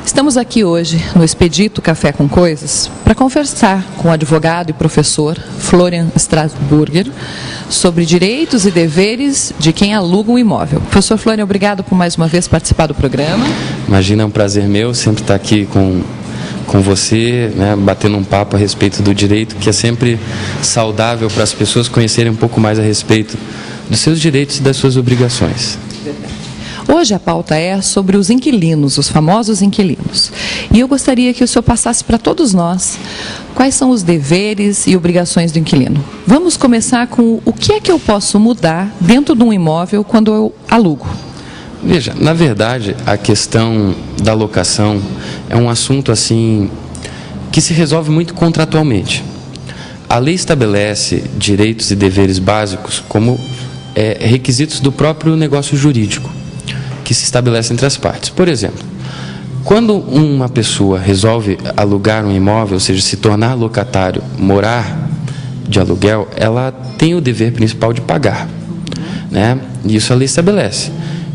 Estamos aqui hoje no Expedito Café com Coisas para conversar com o advogado e professor Florian Strasburger sobre direitos e deveres de quem aluga um imóvel. Professor Florian, obrigado por mais uma vez participar do programa. Imagina, é um prazer meu sempre estar aqui com você, né, batendo um papo a respeito do direito, que é sempre saudável para as pessoas conhecerem um pouco mais a respeito dos seus direitos e das suas obrigações. Hoje a pauta é sobre os inquilinos, os famosos inquilinos. E eu gostaria que o senhor passasse para todos nós quais são os deveres e obrigações do inquilino. Vamos começar com o que é que eu posso mudar dentro de um imóvel quando eu alugo. Veja, na verdade, a questão da locação é um assunto assim que se resolve muito contratualmente. A lei estabelece direitos e deveres básicos como requisitos do próprio negócio jurídico, que se estabelece entre as partes. Por exemplo, quando uma pessoa resolve alugar um imóvel, ou seja, se tornar locatário, morar de aluguel, ela tem o dever principal de pagar, né? E isso a lei estabelece,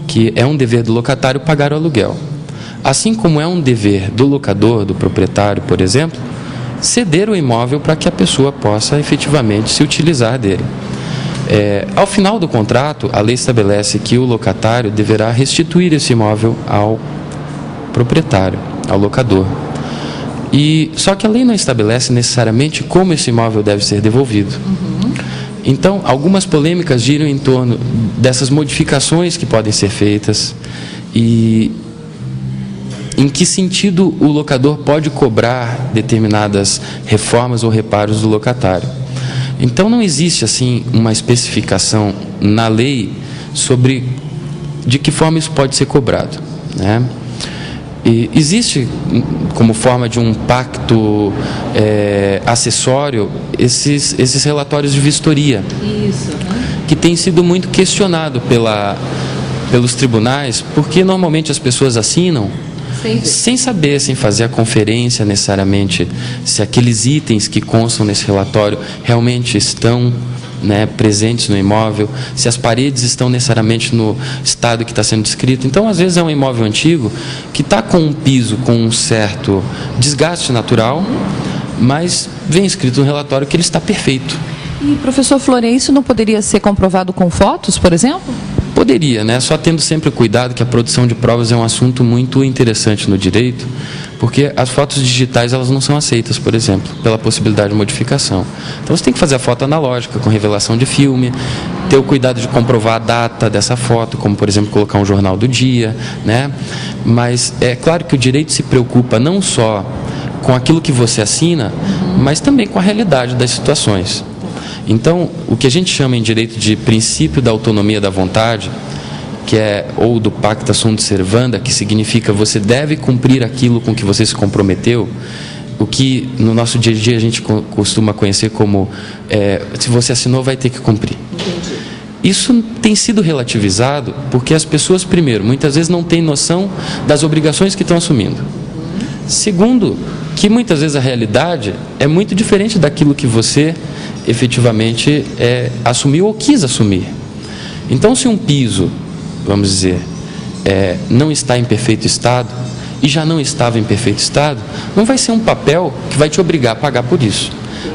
que é um dever do locatário pagar o aluguel. Assim como é um dever do locador, do proprietário, por exemplo, ceder o imóvel para que a pessoa possa efetivamente se utilizar dele. Ao final do contrato, a lei estabelece que o locatário deverá restituir esse imóvel ao proprietário, ao locador. Só que a lei não estabelece necessariamente como esse imóvel deve ser devolvido. Então, algumas polêmicas giram em torno dessas modificações que podem ser feitas e em que sentido o locador pode cobrar determinadas reformas ou reparos do locatário. Então, não existe assim uma especificação na lei sobre de que forma isso pode ser cobrado, né? E existe, como forma de um pacto acessório, esses relatórios de vistoria, que tem sido muito questionado pelos tribunais, porque normalmente as pessoas assinam sem saber, sem fazer a conferência necessariamente, se aqueles itens que constam nesse relatório realmente estão, né, presentes no imóvel, se as paredes estão necessariamente no estado que está sendo descrito. Então, às vezes é um imóvel antigo que está com um piso com um certo desgaste natural, mas vem escrito no relatório que ele está perfeito. E, professor Florian, isso não poderia ser comprovado com fotos, por exemplo? Poderia, né? Só tendo sempre cuidado que a produção de provas é um assunto muito interessante no direito, porque as fotos digitais elas não são aceitas, por exemplo, pela possibilidade de modificação. Então você tem que fazer a foto analógica com revelação de filme, ter o cuidado de comprovar a data dessa foto, como por exemplo colocar um jornal do dia, né? Mas é claro que o direito se preocupa não só com aquilo que você assina, mas também com a realidade das situações. Então, o que a gente chama em direito de princípio da autonomia da vontade, ou do pacta sunt servanda, que significa você deve cumprir aquilo com que você se comprometeu, o que no nosso dia a dia a gente costuma conhecer como se você assinou, vai ter que cumprir. Isso tem sido relativizado porque as pessoas, primeiro, muitas vezes não têm noção das obrigações que estão assumindo. Segundo, que muitas vezes a realidade é muito diferente daquilo que você efetivamente assumiu ou quis assumir. Então, se um piso, vamos dizer, não está em perfeito estado e já não estava em perfeito estado, não vai ser um papel que vai te obrigar a pagar por isso.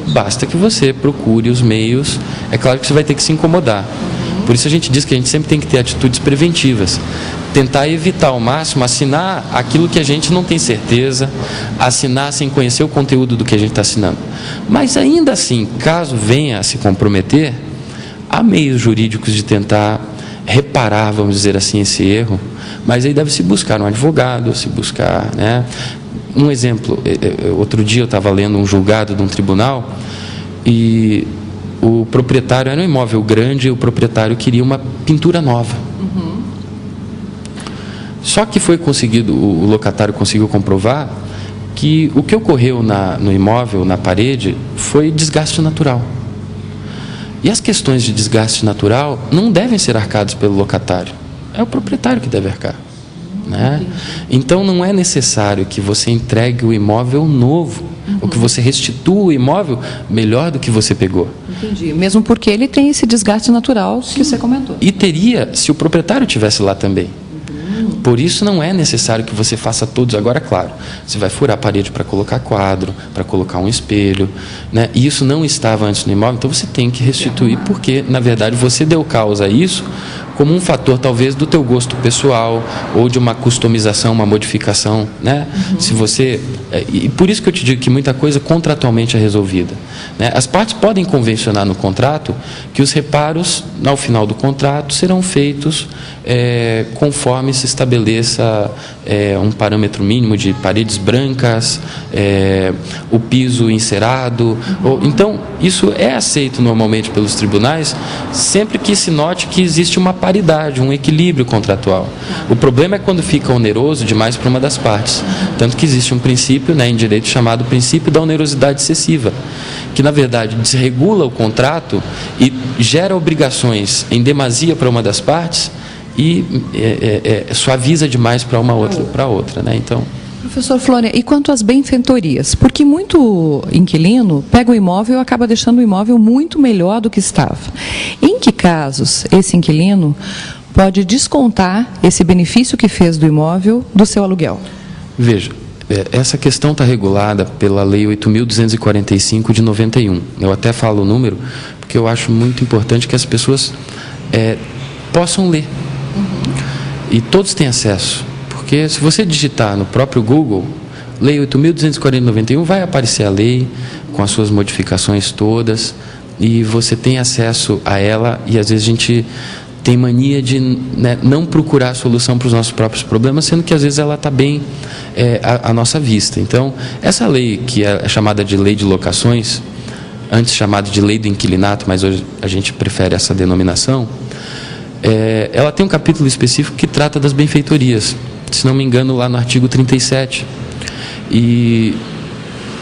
Basta que você procure os meios. É claro que você vai ter que se incomodar. Por isso a gente diz que a gente sempre tem que ter atitudes preventivas. Tentar evitar ao máximo assinar aquilo que a gente não tem certeza, assinar sem conhecer o conteúdo do que a gente está assinando. Mas ainda assim, caso venha a se comprometer, há meios jurídicos de tentar reparar, vamos dizer assim, esse erro, mas aí deve se buscar um advogado, se buscar, né? Um exemplo, outro dia eu estava lendo um julgado de um tribunal e o proprietário era um imóvel grande e o proprietário queria uma pintura nova. Só que foi conseguido, o locatário conseguiu comprovar que o que ocorreu no imóvel, na parede, foi desgaste natural. E as questões de desgaste natural não devem ser arcadas pelo locatário. É o proprietário que deve arcar, né? Então não é necessário que você entregue o imóvel novo, ou que você restitua o imóvel melhor do que você pegou. Entendi. Mesmo porque ele tem esse desgaste natural que você comentou. E teria se o proprietário estivesse lá também. por isso não é necessário que você faça todos agora, claro. Você vai furar a parede para colocar quadro, para colocar um espelho, né? E isso não estava antes no imóvel, então você tem que restituir, porque, na verdade, você deu causa a isso como um fator, talvez, do teu gosto pessoal ou de uma customização, uma modificação, né? Se você... E por isso que eu te digo que muita coisa contratualmente é resolvida, né? As partes podem convencionar no contrato que os reparos, ao final do contrato, serão feitos conforme se estabeleça um parâmetro mínimo de paredes brancas, o piso encerado. Então, isso é aceito normalmente pelos tribunais, sempre que se note que existe uma paridade, um equilíbrio contratual. O problema é quando fica oneroso demais para uma das partes. Tanto que existe um princípio, né, em direito chamado princípio da onerosidade excessiva, que, na verdade, desregula o contrato e gera obrigações em demasia para uma das partes e suaviza demais para uma outra, para outra, né? Então... Professor Flônia, e quanto às benfeitorias? Porque muito inquilino pega o imóvel e acaba deixando o imóvel muito melhor do que estava. Em que casos esse inquilino pode descontar esse benefício que fez do imóvel do seu aluguel? Veja, essa questão está regulada pela Lei 8.245 de 91. Eu até falo o número porque eu acho muito importante que as pessoas possam ler. E todos têm acesso. Porque se você digitar no próprio Google, Lei 8.240 de 91, vai aparecer a lei com as suas modificações todas e você tem acesso a ela e às vezes a gente tem mania de, né, não procurar a solução para os nossos próprios problemas, sendo que às vezes ela está bem à nossa vista. Então, essa lei, que é chamada de Lei de Locações, antes chamada de Lei do Inquilinato, mas hoje a gente prefere essa denominação, ela tem um capítulo específico que trata das benfeitorias, se não me engano, lá no artigo 37, e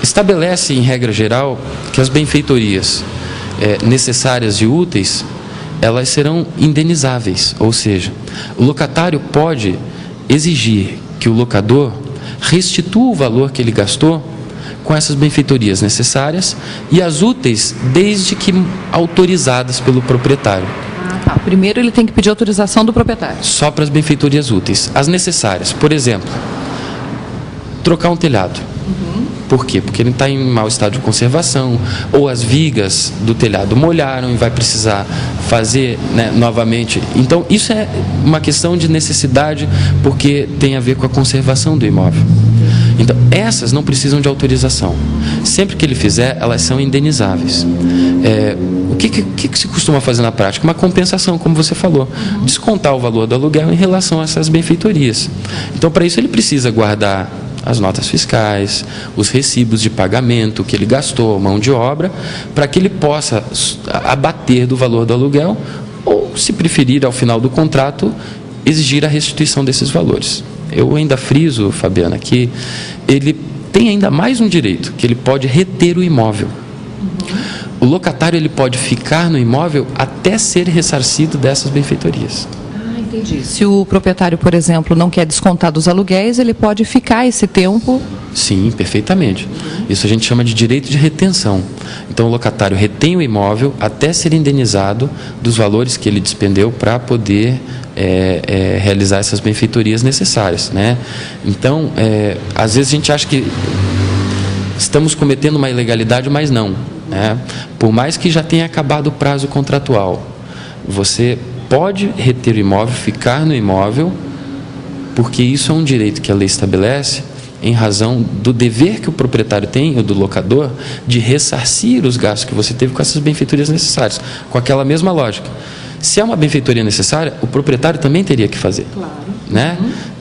estabelece, em regra geral, que as benfeitorias necessárias e úteis, elas serão indenizáveis, ou seja, o locatário pode exigir que o locador restitua o valor que ele gastou com essas benfeitorias necessárias e as úteis, desde que autorizadas pelo proprietário. Primeiro ele tem que pedir autorização do proprietário. Só para as benfeitorias úteis. As necessárias, por exemplo, trocar um telhado. Por quê? Porque ele está em mau estado de conservação, ou as vigas do telhado molharam e vai precisar fazer, né, novamente. Então, isso é uma questão de necessidade, porque tem a ver com a conservação do imóvel. Então, essas não precisam de autorização. Sempre que ele fizer, elas são indenizáveis. O que se costuma fazer na prática? Uma compensação, como você falou. Descontar o valor do aluguel em relação a essas benfeitorias. Então, para isso, ele precisa guardar as notas fiscais, os recibos de pagamento que ele gastou, mão de obra, para que ele possa abater do valor do aluguel ou, se preferir, ao final do contrato, exigir a restituição desses valores. Eu ainda friso, Fabiana, que ele tem ainda mais um direito, que ele pode reter o imóvel. O locatário ele pode ficar no imóvel até ser ressarcido dessas benfeitorias. Entendi. Se o proprietário, por exemplo, não quer descontar dos aluguéis, ele pode ficar esse tempo? Sim, perfeitamente. Isso a gente chama de direito de retenção. Então, o locatário retém o imóvel até ser indenizado dos valores que ele despendeu para poder realizar essas benfeitorias necessárias, né? Então, às vezes a gente acha que estamos cometendo uma ilegalidade, mas não, né? Por mais que já tenha acabado o prazo contratual, você pode reter o imóvel, ficar no imóvel, porque isso é um direito que a lei estabelece em razão do dever que o proprietário tem, ou do locador, de ressarcir os gastos que você teve com essas benfeitorias necessárias, com aquela mesma lógica. Se é uma benfeitoria necessária, o proprietário também teria que fazer. Claro. Né?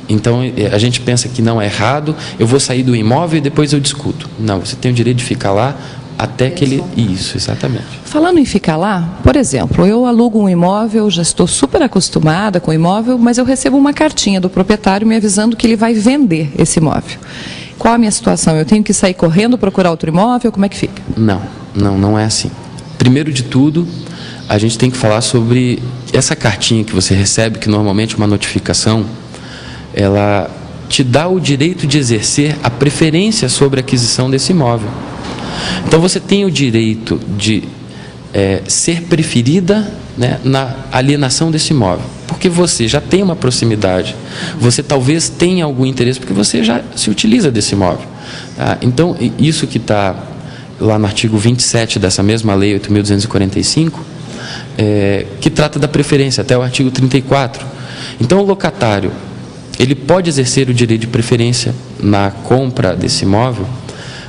Então, a gente pensa que não é errado, eu vou sair do imóvel e depois eu discuto. Não, você tem o direito de ficar lá até que ele... Isso, exatamente. Falando em ficar lá, por exemplo, eu alugo um imóvel, já estou super acostumada com o imóvel, mas eu recebo uma cartinha do proprietário me avisando que ele vai vender esse imóvel. Qual a minha situação? Eu tenho que sair correndo procurar outro imóvel? Como é que fica? Não é assim. Primeiro de tudo, a gente tem que falar sobre essa cartinha que você recebe, que normalmente é uma notificação, ela te dá o direito de exercer a preferência sobre a aquisição desse imóvel. Então, você tem o direito de ser preferida né, na alienação desse imóvel, porque você já tem uma proximidade, você talvez tenha algum interesse, porque você já se utiliza desse imóvel. Tá? Então, isso que está lá no artigo 27 dessa mesma lei 8.245, que trata da preferência, até o artigo 34. Então, o locatário, ele pode exercer o direito de preferência na compra desse imóvel,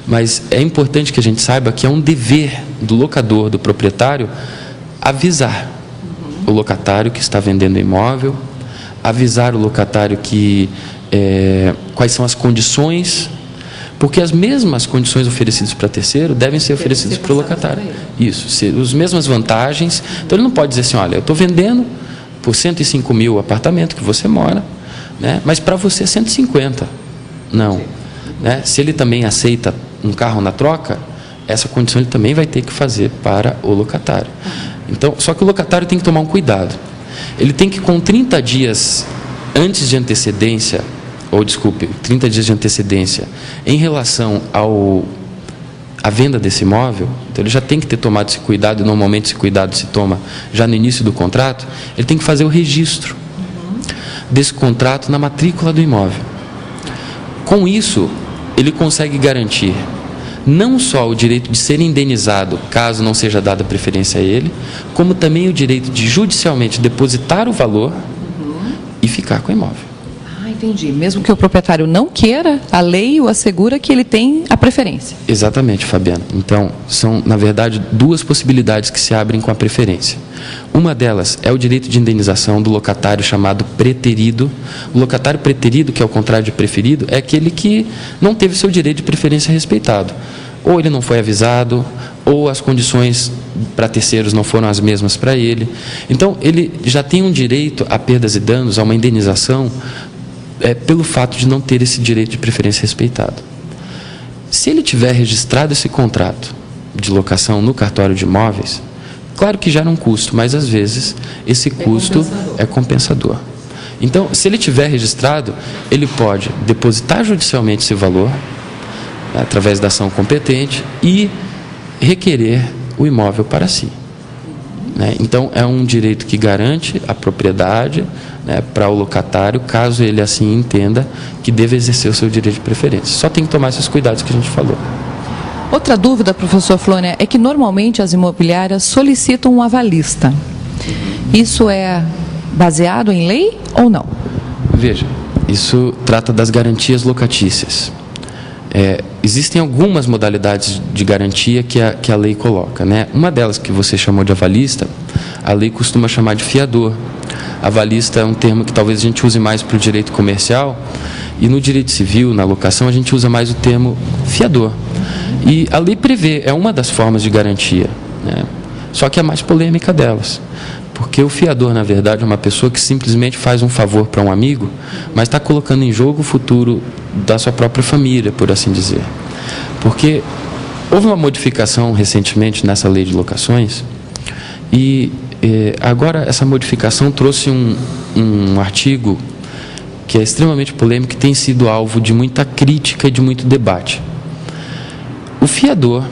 mas é importante que a gente saiba que é um dever do locador, do proprietário, avisar o locatário que está vendendo o imóvel, avisar o locatário que quais são as condições, porque as mesmas condições oferecidas para terceiro devem ser oferecidas para o locatário. Isso, as mesmas vantagens. Então, ele não pode dizer assim, olha, eu estou vendendo por 105 mil o apartamento que você mora, né, mas para você é 150. Não. Né? Se ele também aceita um carro na troca, essa condição ele também vai ter que fazer para o locatário. Então, só que o locatário tem que tomar um cuidado. Ele tem que, com 30 dias antes de antecedência, 30 dias de antecedência em relação à venda desse imóvel, então ele já tem que ter tomado esse cuidado, e normalmente esse cuidado se toma já no início do contrato, ele tem que fazer o registro desse contrato na matrícula do imóvel. Com isso, ele consegue garantir não só o direito de ser indenizado, caso não seja dada preferência a ele, como também o direito de judicialmente depositar o valor e ficar com o imóvel. Ah, entendi. Mesmo que o proprietário não queira, a lei o assegura que ele tem a preferência. Exatamente, Fabiana. Então, são, na verdade, duas possibilidades que se abrem com a preferência. Uma delas é o direito de indenização do locatário chamado preterido. O locatário preterido, que é o contrário de preferido, é aquele que não teve seu direito de preferência respeitado. Ou ele não foi avisado, ou as condições para terceiros não foram as mesmas para ele. Então, ele já tem um direito a perdas e danos, a uma indenização, pelo fato de não ter esse direito de preferência respeitado. Se ele tiver registrado esse contrato de locação no cartório de imóveis, claro que gera um custo, mas às vezes esse custo é compensador. Então, se ele tiver registrado, ele pode depositar judicialmente esse valor, através da ação competente, e requerer o imóvel para si. Então, é um direito que garante a propriedade, para o locatário, caso ele assim entenda que deve exercer o seu direito de preferência. Só tem que tomar esses cuidados que a gente falou. Outra dúvida, professor Flônia, é que normalmente as imobiliárias solicitam um avalista. Isso é baseado em lei ou não? Veja, isso trata das garantias locatícias. Existem algumas modalidades de garantia que a lei coloca. Uma delas, que você chamou de avalista, a lei costuma chamar de fiador. Avalista é um termo que talvez a gente use mais para o direito comercial, e no direito civil, na locação, a gente usa mais o termo fiador. E a lei prevê, é uma das formas de garantia, só que é a mais polêmica delas. Porque o fiador, na verdade, é uma pessoa que simplesmente faz um favor para um amigo, mas está colocando em jogo o futuro da sua própria família, por assim dizer. Porque houve uma modificação recentemente nessa lei de locações, e agora essa modificação trouxe um artigo que é extremamente polêmico, que tem sido alvo de muita crítica e de muito debate. O fiador,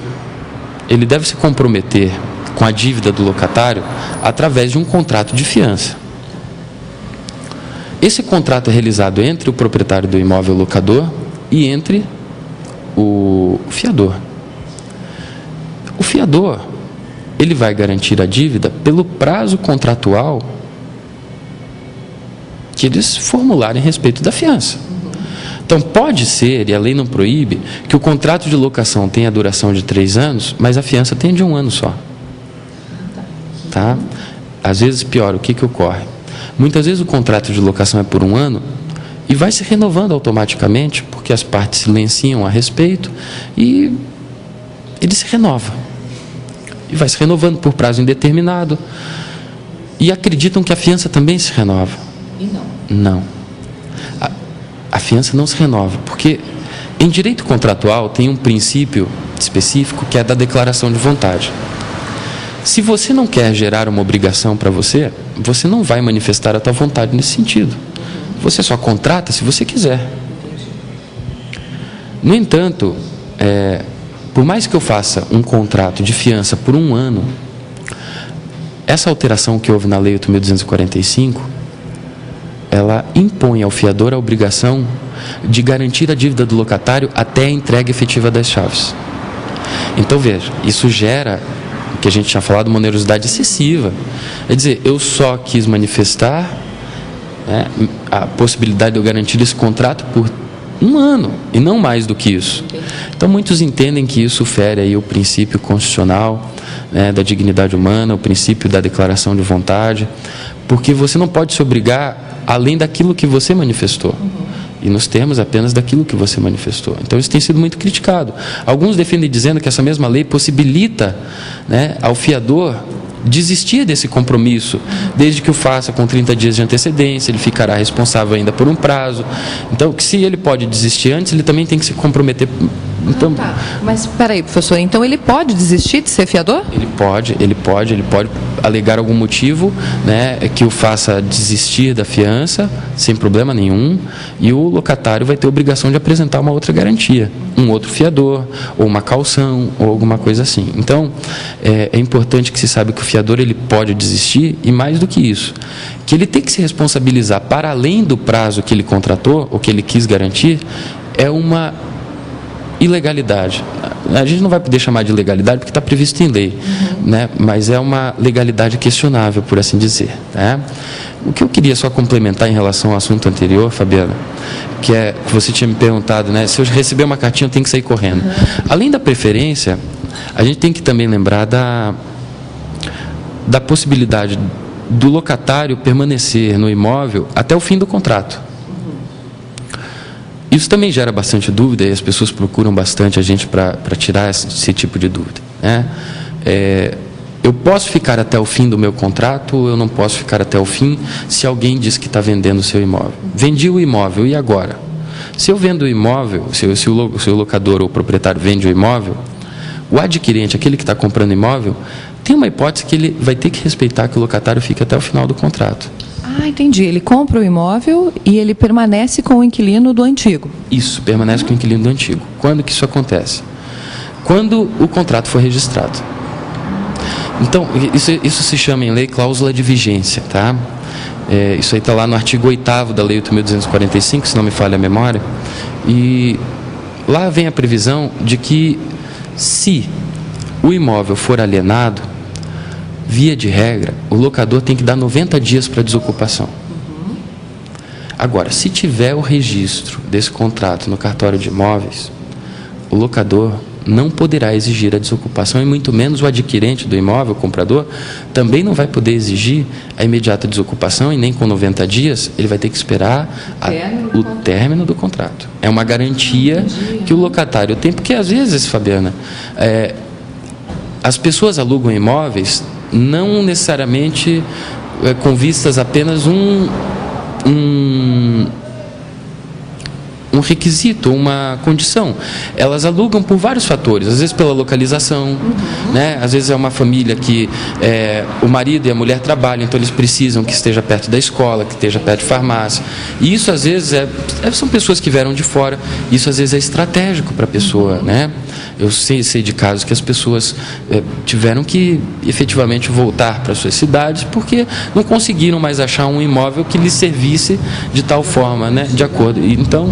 ele deve se comprometer com a dívida do locatário através de um contrato de fiança. Esse contrato é realizado entre o proprietário do imóvel locador e entre o fiador. O fiador, ele vai garantir a dívida pelo prazo contratual que eles formularem a respeito da fiança. Então, pode ser, e a lei não proíbe, que o contrato de locação tenha duração de 3 anos, mas a fiança tem de 1 ano só. Tá? Às vezes, pior, o que ocorre? Muitas vezes o contrato de locação é por 1 ano e vai se renovando automaticamente, porque as partes silenciam a respeito e ele se renova. E vai se renovando por prazo indeterminado. E acreditam que a fiança também se renova. E não? Não. A fiança não se renova, porque em direito contratual tem um princípio específico que é da declaração de vontade. Se você não quer gerar uma obrigação para você, você não vai manifestar a tua vontade nesse sentido. Você só contrata se você quiser. No entanto, por mais que eu faça um contrato de fiança por 1 ano, essa alteração que houve na Lei 8.245, ela impõe ao fiador a obrigação de garantir a dívida do locatário até a entrega efetiva das chaves. Então, veja, isso gera, o que a gente tinha falado, uma onerosidade excessiva. É dizer, eu só quis manifestar, né, a possibilidade de eu garantir esse contrato por 1 ano, e não mais do que isso. Então, muitos entendem que isso fere aí o princípio constitucional, né, da dignidade humana, o princípio da declaração de vontade, porque você não pode se obrigar além daquilo que você manifestou. E nos termos apenas daquilo que você manifestou. Então, isso tem sido muito criticado. Alguns defendem dizendo que essa mesma lei possibilita, né, ao fiador desistir desse compromisso, desde que o faça com 30 dias de antecedência, ele ficará responsável ainda por um prazo. Então, que se ele pode desistir antes, ele também tem que se comprometer. Então, Mas, espera aí, professor, então ele pode desistir de ser fiador? Ele pode alegar algum motivo, né, que o faça desistir da fiança, sem problema nenhum, e o locatário vai ter a obrigação de apresentar uma outra garantia, um outro fiador, ou uma caução, ou alguma coisa assim. Então, é importante que se saiba que o fiador ele pode desistir, e mais do que isso, que ele tem que se responsabilizar para além do prazo que ele contratou, ou que ele quis garantir, é uma ilegalidade. A gente não vai poder chamar de ilegalidade porque está previsto em lei, né? Mas é uma legalidade questionável, por assim dizer, né? O que eu queria só complementar em relação ao assunto anterior, Fabiana, que você tinha me perguntado, né? Se eu receber uma cartinha, eu tenho que sair correndo. Além da preferência, a gente tem que também lembrar da possibilidade do locatário permanecer no imóvel até o fim do contrato. Isso também gera bastante dúvida e as pessoas procuram bastante a gente para tirar esse tipo de dúvida, né? Eu posso ficar até o fim do meu contrato ou eu não posso ficar até o fim se alguém diz que está vendendo o seu imóvel? Vendi o imóvel, e agora? Se eu vendo o imóvel, se o locador ou o proprietário vende o imóvel, o adquirente, aquele que está comprando o imóvel, tem uma hipótese que ele vai ter que respeitar que o locatário fique até o final do contrato. Ah, entendi. Ele compra o imóvel e ele permanece com o inquilino do antigo. Isso, permanece com o inquilino do antigo. Quando que isso acontece? Quando o contrato for registrado. Então, isso se chama em lei cláusula de vigência, tá? Isso aí está lá no artigo 8º da Lei 8.245, se não me falha a memória. E lá vem a previsão de que, se o imóvel for alienado, via de regra, o locador tem que dar 90 dias para desocupação. Agora, se tiver o registro desse contrato no cartório de imóveis, o locador não poderá exigir a desocupação, e muito menos o adquirente do imóvel, o comprador, também não vai poder exigir a imediata desocupação, e nem com 90 dias, ele vai ter que esperar o término do contrato. É uma garantia que o locatário tem, porque às vezes, Fabiana, as pessoas alugam imóveis não necessariamente com vistas apenas um requisito, uma condição. Elas alugam por vários fatores, às vezes pela localização, né? Às vezes é uma família que o marido e a mulher trabalham, então eles precisam que esteja perto da escola, que esteja perto de farmácia. E isso às vezes são pessoas que vieram de fora, isso às vezes é estratégico para a pessoa, né? Eu sei de casos que as pessoas tiveram que efetivamente voltar para suas cidades porque não conseguiram mais achar um imóvel que lhes servisse de tal forma, né? De acordo. Então,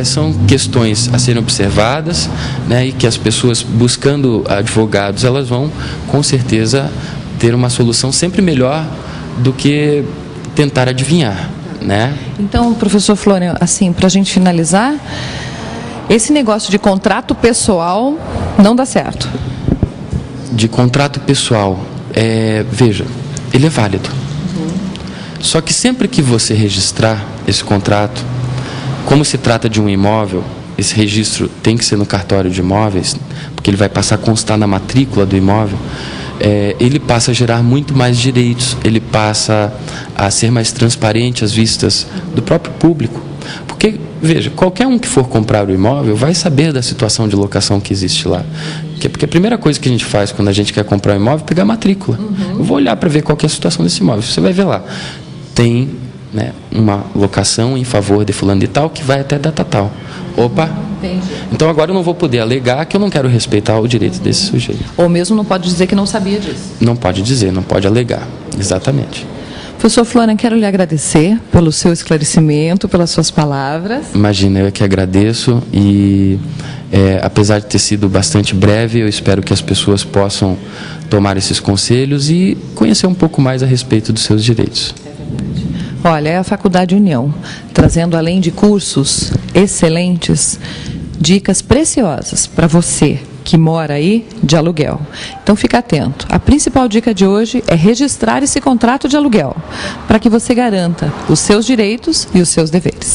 são questões a serem observadas, né? E que as pessoas, buscando advogados, elas vão com certeza ter uma solução sempre melhor do que tentar adivinhar, né? Então, professor Florian, assim, para a gente finalizar, esse negócio de contrato pessoal não dá certo. De contrato pessoal, veja, ele é válido. Só que sempre que você registrar esse contrato, como se trata de um imóvel, esse registro tem que ser no cartório de imóveis, porque ele vai passar a constar na matrícula do imóvel, ele passa a gerar muito mais direitos, ele passa a ser mais transparente às vistas do próprio público. Porque, veja, qualquer um que for comprar o imóvel vai saber da situação de locação que existe lá. Porque a primeira coisa que a gente faz quando a gente quer comprar um imóvel é pegar a matrícula. Eu vou olhar para ver qual que é a situação desse imóvel. Você vai ver lá. Tem, né, uma locação em favor de fulano de tal que vai até data tal. Opa, Entendi. Então agora eu não vou poder alegar que eu não quero respeitar o direito desse sujeito. Ou mesmo não pode dizer que não sabia disso. Não pode dizer, não pode alegar. Exatamente. Professor Florian, quero lhe agradecer pelo seu esclarecimento, pelas suas palavras. Imagina, eu que agradeço e apesar de ter sido bastante breve, eu espero que as pessoas possam tomar esses conselhos e conhecer um pouco mais a respeito dos seus direitos. Olha, é a Faculdade União, trazendo além de cursos excelentes, dicas preciosas para você que mora aí de aluguel. Então fica atento. A principal dica de hoje é registrar esse contrato de aluguel, para que você garanta os seus direitos e os seus deveres.